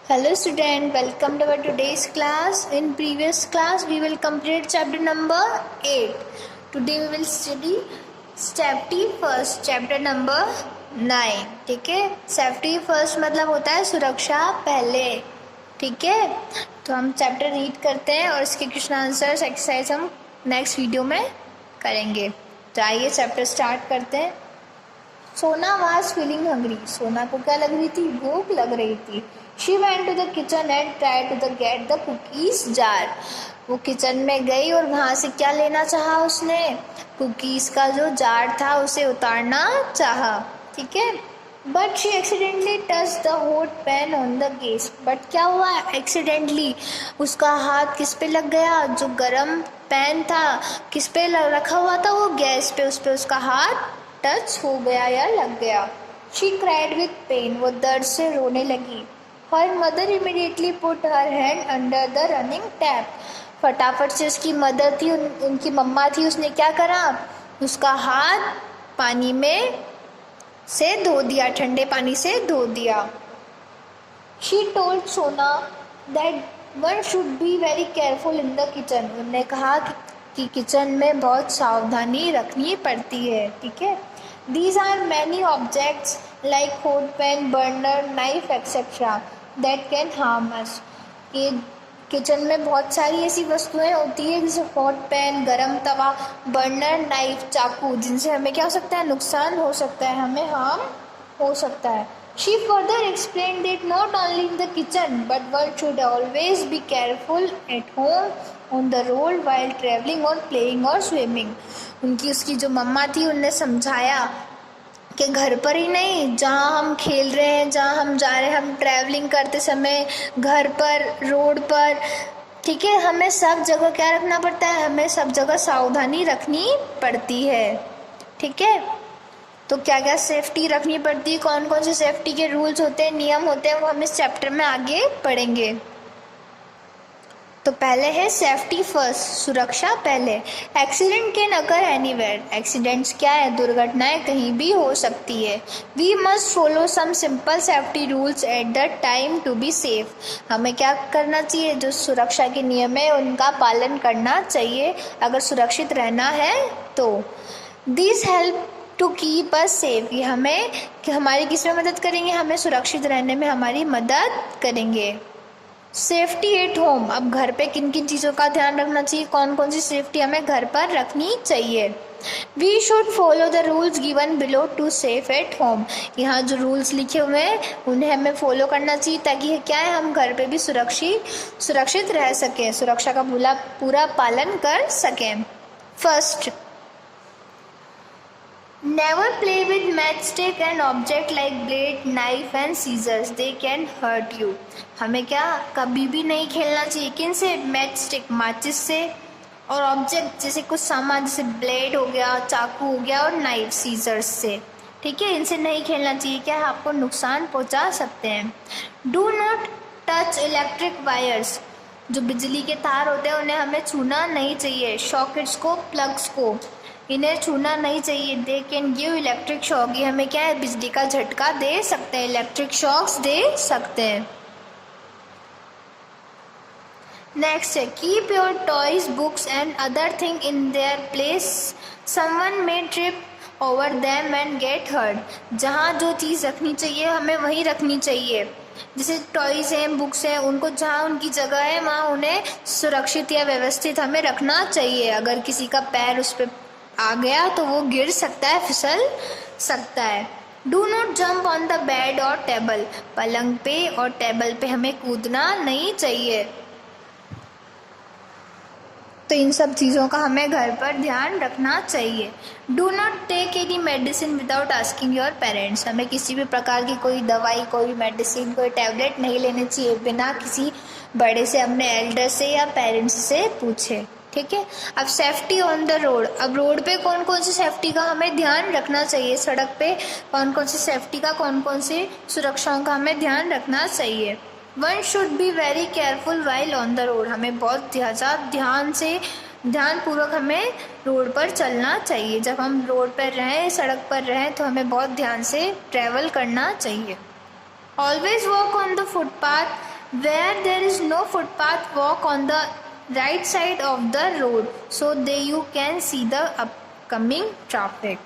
Hello student, welcome to our today's class. In previous class we will complete chapter number 8. Today we will study safety first, chapter number 9. ठीक है, safety first मतलब होता है सुरक्षा पहले. ठीक है, तो हम चैप्टर रीड करते हैं और इसके क्वेश्चन आंसर्स एक्सरसाइज हम नेक्स्ट वीडियो में करेंगे. तो आइए चैप्टर स्टार्ट करते हैं. सोना वाज फीलिंग हंग्री. सोना को क्या लग रही थी? भूख लग रही थी. She went to the kitchen and try to the get the cookies jar. वो किचन में गई और वहाँ से क्या लेना चाहा उसने? कुकीज का जो जार था उसे उतारना चाहा. ठीक है, but she accidentally touch the hot pan on the gas. But क्या हुआ? एक्सीडेंटली उसका हाथ किस पे लग गया? जो गरम पैन था किस पे रखा हुआ था? वो गैस पे. उस पे उसका हाथ टच हो गया या लग गया. She cried with pain. वो दर्द से रोने लगी. Her mother immediately put her hand under the running tap. फटाफट से उसकी मदर थी, उनकी मम्मा थी, उसने क्या करा? उसका हाथ पानी में से धो दिया, ठंडे पानी से धो दिया. शी टोल्ड सोना that one should be very careful in the kitchen. उन्होंने कहा कि किचन में बहुत सावधानी रखनी पड़ती है. ठीक है, these are many objects like hot pan, burner, knife etcetera that can harm us. ये किचन में बहुत सारी ऐसी वस्तुएं होती है जैसे हॉट पैन, गरम तवा, बर्नर, नाइफ, चाकू, जिनसे हमें क्या हो सकता है? नुकसान हो सकता है, हमें हार्म हो सकता है. She further explained that not only in the kitchen but one should always be careful at home, on the road, while traveling or playing or swimming. उसकी जो मम्मा थी उनने समझाया कि घर पर ही नहीं, जहाँ हम खेल रहे हैं, जहाँ हम जा रहे हैं, हम ट्रैवलिंग करते समय, घर पर, रोड पर, ठीक है, हमें सब जगह क्या रखना पड़ता है? हमें सब जगह सावधानी रखनी पड़ती है. ठीक है, तो क्या क्या सेफ्टी रखनी पड़ती है, कौन कौन से सेफ्टी के रूल्स होते हैं, नियम होते हैं, वो हम इस चैप्टर में आगे पढ़ेंगे. तो पहले है सेफ्टी फर्स्ट, सुरक्षा पहले. Accident can occur anywhere. Accidents क्या है? दुर्घटनाएं कहीं भी हो सकती है. We must follow some simple safety rules at the time to be safe. हमें क्या करना चाहिए? जो सुरक्षा के नियम है उनका पालन करना चाहिए अगर सुरक्षित रहना है तो. This help to keep us safe. ये हमें कि हमारी किस में मदद करेंगे? हमें सुरक्षित रहने में हमारी मदद करेंगे. Safety at home. अब घर पे किन किन चीज़ों का ध्यान रखना चाहिए, कौन कौन सी सेफ्टी हमें घर पर रखनी चाहिए? We should follow the rules given below to safe at home. यहाँ जो रूल्स लिखे हुए हैं उन्हें हमें फॉलो करना चाहिए ताकि क्या है, हम घर पे भी सुरक्षित रह सकें, सुरक्षा का पूरा पालन कर सकें. First, never play with matchstick and object like blade, knife and scissors. They can hurt you. हमें क्या कभी भी नहीं खेलना चाहिए किन से? मैचस्टिक, माचिस से, और ऑब्जेक्ट जैसे कुछ सामान जैसे ब्लेड हो गया, चाकू हो गया, और नाइफ, सीजर्स से. ठीक है, इनसे नहीं खेलना चाहिए, क्या आपको नुकसान पहुंचा सकते हैं. Do not touch electric wires. जो बिजली के तार होते हैं उन्हें हमें छूना नहीं चाहिए. सॉकेट्स को, प्लग्स को, इन्हें छूना नहीं चाहिए. They can give electric shock. ये हमें क्या है? बिजली का झटका दे सकते हैं, इलेक्ट्रिक शॉक्स दे सकते हैं. नेक्स्ट है keep your toys, books and other thing in their place. Someone may trip over them and get hurt. जहाँ जो चीज़ रखनी चाहिए हमें वहीं रखनी चाहिए. जैसे टॉयज हैं, बुक्स हैं, उनको जहाँ उनकी जगह है वहाँ उन्हें सुरक्षित या व्यवस्थित हमें रखना चाहिए. अगर किसी का पैर उस पर आ गया तो वो गिर सकता है, फिसल सकता है. Do not jump on the bed और टेबल. पलंग पे और टेबल पे हमें कूदना नहीं चाहिए. तो इन सब चीज़ों का हमें घर पर ध्यान रखना चाहिए. Do not take any medicine without asking your parents. हमें किसी भी प्रकार की कोई दवाई, कोई मेडिसिन, कोई टैबलेट नहीं लेनी चाहिए बिना किसी बड़े से, अपने एल्डर से या पेरेंट्स से पूछे. ठीक है, अब सेफ्टी ऑन द रोड. अब रोड पे कौन कौन सी सेफ्टी का हमें ध्यान रखना चाहिए? सड़क पे कौन कौन सी सेफ्टी का, कौन कौन सी सुरक्षाओं का हमें ध्यान रखना चाहिए? One should be very careful while on the road. हमें बहुत ध्यानपूर्वक हमें रोड पर चलना चाहिए. जब हम रोड पर रहें, सड़क पर रहें, तो हमें बहुत ध्यान से ट्रैवल करना चाहिए. Always walk on the footpath Where there is no footpath, walk on the right side of the road so that you can see the upcoming traffic.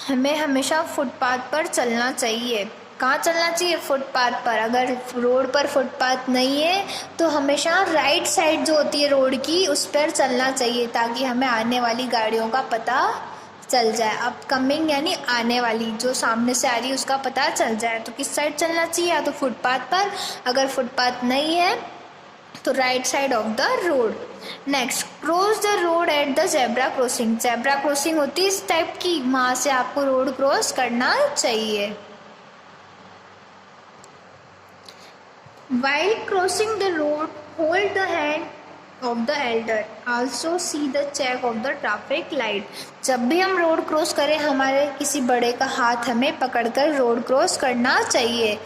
हमें हमेशा फुटपाथ पर चलना चाहिए. कहाँ चलना चाहिए? फुटपाथ पर. अगर रोड पर फुटपाथ नहीं है तो हमेशा राइट साइड जो होती है रोड की उस पर चलना चाहिए ताकि हमें आने वाली गाड़ियों का पता चल जाए. अपकमिंग यानी आने वाली, जो सामने से आ रही है उसका पता चल जाए. तो किस साइड चलना चाहिए? या तो फुटपाथ पर. अगर फुटपाथ नहीं है तो right side of the road. Next, cross the road at the zebra crossing. Zebra crossing होती है इस टाइप की, वहाँ से आपको रोड क्रॉस करना चाहिए. While crossing the road, hold the hand of the elder. Also see the check of the traffic light. जब भी हम रोड क्रॉस करें हमारे किसी बड़े का हाथ हमें पकड़कर रोड क्रॉस करना चाहिए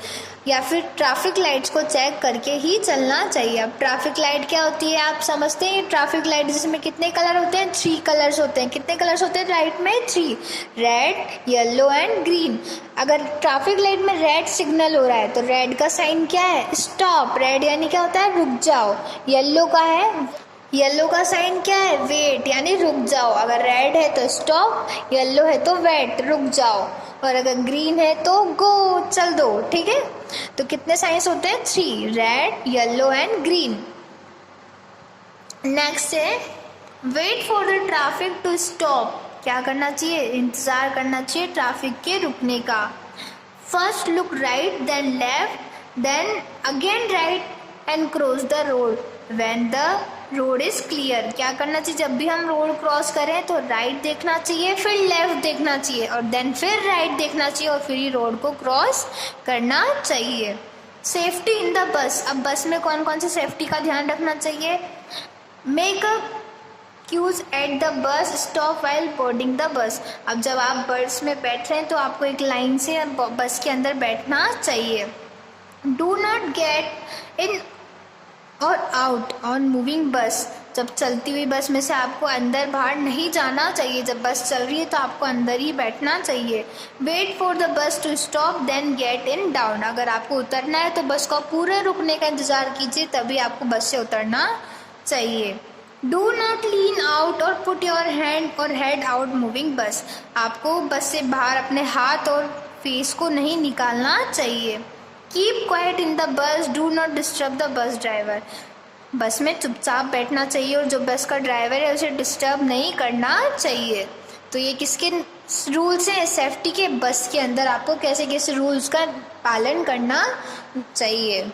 या फिर ट्रैफिक लाइट्स को चेक करके ही चलना चाहिए. अब ट्रैफिक लाइट क्या होती है आप समझते हैं? ट्रैफिक लाइट जिसमें कितने कलर होते हैं? 3 कलर्स होते हैं. कितने कलर्स होते हैं लाइट में? 3. Red, yellow and green. अगर ट्रैफिक लाइट में रेड सिग्नल हो रहा है तो रेड का साइन क्या है? स्टॉप. रेड यानी क्या होता है? रुक जाओ. येलो का है, येलो का साइन क्या है? वेट यानी रुक जाओ. अगर रेड है तो स्टॉप, येलो है तो वेट, रुक जाओ, और अगर ग्रीन है तो गो, चल दो. ठीक है, तो कितने साइंस होते हैं? 3. Red, yellow and green. Next है wait for the traffic to stop. क्या करना चाहिए? इंतजार करना चाहिए ट्रैफिक के रुकने का. First look right, then left, then again right and cross the road when the road is clear. क्या करना चाहिए? जब भी हम रोड क्रॉस करें तो राइट देखना चाहिए, फिर लेफ्ट देखना चाहिए और देन फिर राइट देखना चाहिए और फिर ही रोड को क्रॉस करना चाहिए. Safety in the bus. अब बस में कौन कौन सी सेफ्टी का ध्यान रखना चाहिए? Make a queues at the bus stop while boarding the bus. अब जब आप बस में बैठ रहे हैं तो आपको एक लाइन से बस के अंदर बैठना चाहिए. डू नॉट गेट इन और आउट ऑन मूविंग बस. जब चलती हुई बस में से आपको अंदर बाहर नहीं जाना चाहिए. जब बस चल रही है तो आपको अंदर ही बैठना चाहिए. Wait for the bus to stop then get in down. अगर आपको उतरना है तो बस को पूरे रुकने का इंतज़ार कीजिए तभी आपको बस से उतरना चाहिए. डू नॉट लीन आउट और पुट योर हैंड और हेड आउट मूविंग बस. आपको बस से बाहर अपने हाथ और फेस को नहीं निकालना चाहिए. Keep quiet in the bus, do not disturb the bus driver. बस में चुपचाप बैठना चाहिए और जो बस का ड्राइवर है उसे डिस्टर्ब नहीं करना चाहिए. तो ये किसके रूल्स हैं? सेफ्टी के. बस के अंदर आपको कैसे कैसे रूल्स का पालन करना चाहिए.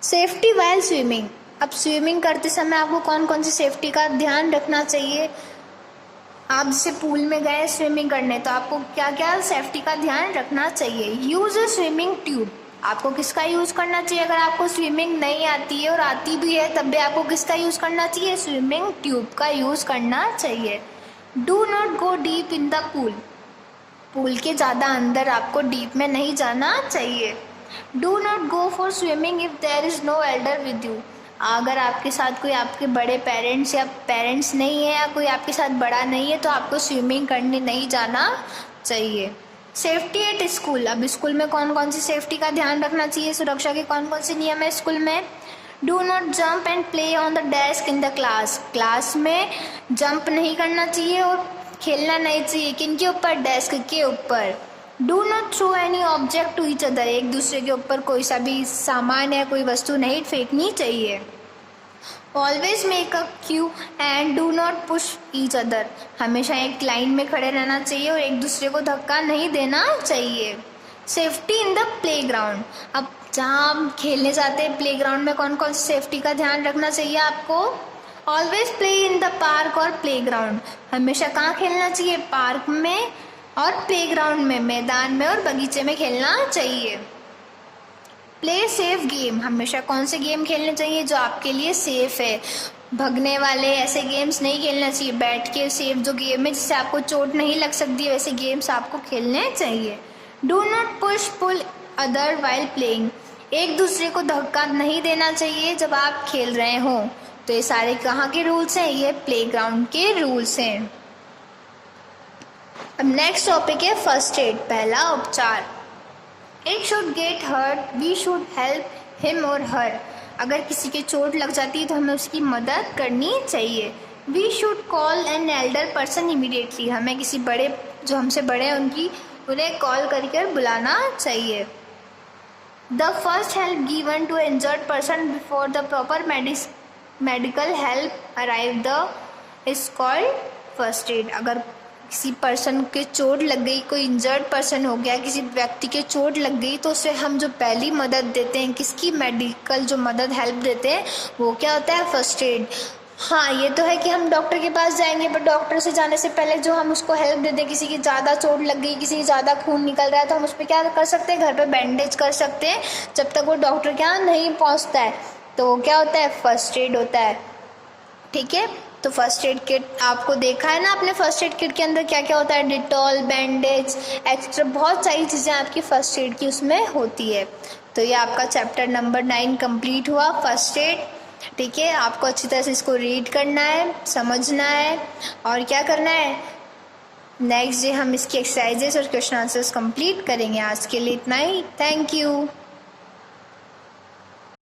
Safety while swimming. अब स्विमिंग करते समय आपको कौन कौन सी सेफ्टी का ध्यान रखना चाहिए? आप जैसे पूल में गए स्विमिंग करने तो आपको क्या क्या सेफ्टी का ध्यान रखना चाहिए? यूज़ अ स्विमिंग ट्यूब. आपको किसका यूज़ करना चाहिए? अगर आपको स्विमिंग नहीं आती है और आती भी है तब भी आपको किसका यूज़ करना चाहिए? स्विमिंग ट्यूब का यूज़ करना चाहिए. Do not go deep in the pool. Pool के ज़्यादा अंदर आपको डीप में नहीं जाना चाहिए. Do not go for swimming if there is no elder with you. अगर आपके साथ कोई आपके बड़े पेरेंट्स या पेरेंट्स नहीं है या कोई आपके साथ बड़ा नहीं है तो आपको स्विमिंग करने नहीं जाना चाहिए. Safety at school. अब स्कूल में कौन कौन सी सेफ्टी का ध्यान रखना चाहिए? सुरक्षा के कौन कौन से नियम है स्कूल में? Do not jump and play on the desk in the class. Class में जंप नहीं करना चाहिए और खेलना नहीं चाहिए. किन के ऊपर? डेस्क के ऊपर. Do not throw any object to each other. एक दूसरे के ऊपर कोई सा भी सामान या कोई वस्तु नहीं फेंकनी चाहिए. Always make a Q and do not push each other. हमेशा एक लाइन में खड़े रहना चाहिए और एक दूसरे को धक्का नहीं देना चाहिए. Safety in the play ground. अब जहाँ हम खेलने जाते हैं प्ले ग्राउंड में कौन कौन सी सेफ्टी का ध्यान रखना चाहिए आपको? Always play in the park और प्ले ग्राउंड. हमेशा कहाँ खेलना चाहिए? पार्क में और प्ले ग्राउंड में, मैदान में और बगीचे में खेलना चाहिए. Play safe game. हमेशा कौन से गेम खेलने चाहिए? जो आपके लिए सेफ है. भगने वाले ऐसे गेम्स नहीं खेलना चाहिए. बैठ के सेफ जो गेम है जिससे आपको चोट नहीं लग सकती है वैसे गेम्स आपको खेलने चाहिए. Do not push pull other while playing. एक दूसरे को धक्का नहीं देना चाहिए जब आप खेल रहे हो. तो ये सारे कहाँ के रूल्स हैं? ये प्लेग्राउंड के रूल्स हैं. अब नेक्स्ट टॉपिक है फर्स्ट एड, पहला उपचार. It should get hurt we should help him और हर। अगर किसी के चोट लग जाती है तो हमें उसकी मदद करनी चाहिए। We should call an elder person immediately. हमें किसी बड़े जो हमसे बड़े हैं उन्हें कॉल करके बुलाना चाहिए। The first help given to injured person before the proper medical help arrive the is called first aid. अगर किसी पर्सन के चोट लग गई, कोई इंजर्ड पर्सन हो गया, किसी व्यक्ति के चोट लग गई, तो उसे हम जो पहली मदद देते हैं, किसकी मेडिकल जो मदद हेल्प देते हैं, वो क्या होता है? First add. हाँ, ये तो है कि हम डॉक्टर के पास जाएंगे, पर डॉक्टर से जाने से पहले जो हम उसको हेल्प देते हैं, किसी की ज़्यादा चोट लग गई, किसी की ज़्यादा खून निकल रहा है, तो हम उस पर क्या कर सकते हैं? घर पे बैंडेज कर सकते हैं जब तक वो डॉक्टर के यहाँ नहीं पहुँचता है। तो वो क्या होता है? फर्स्ट एड होता है। ठीक है, तो फर्स्ट एड किट आपको देखा है ना आपने। फर्स्ट एड किट के अंदर क्या क्या होता है? डिटॉल, बैंडेज, एक्स्ट्रा बहुत सारी चीज़ें आपकी फर्स्ट एड की उसमें होती है। तो ये आपका चैप्टर नंबर 9 कंप्लीट हुआ, फर्स्ट एड। ठीक है, आपको अच्छी तरह से इसको रीड करना है, समझना है और क्या करना है, नेक्स्ट डे हम इसकी एक्सरसाइजेस और क्वेश्चन आंसर्स कंप्लीट करेंगे। आज के लिए इतना ही। Thank you.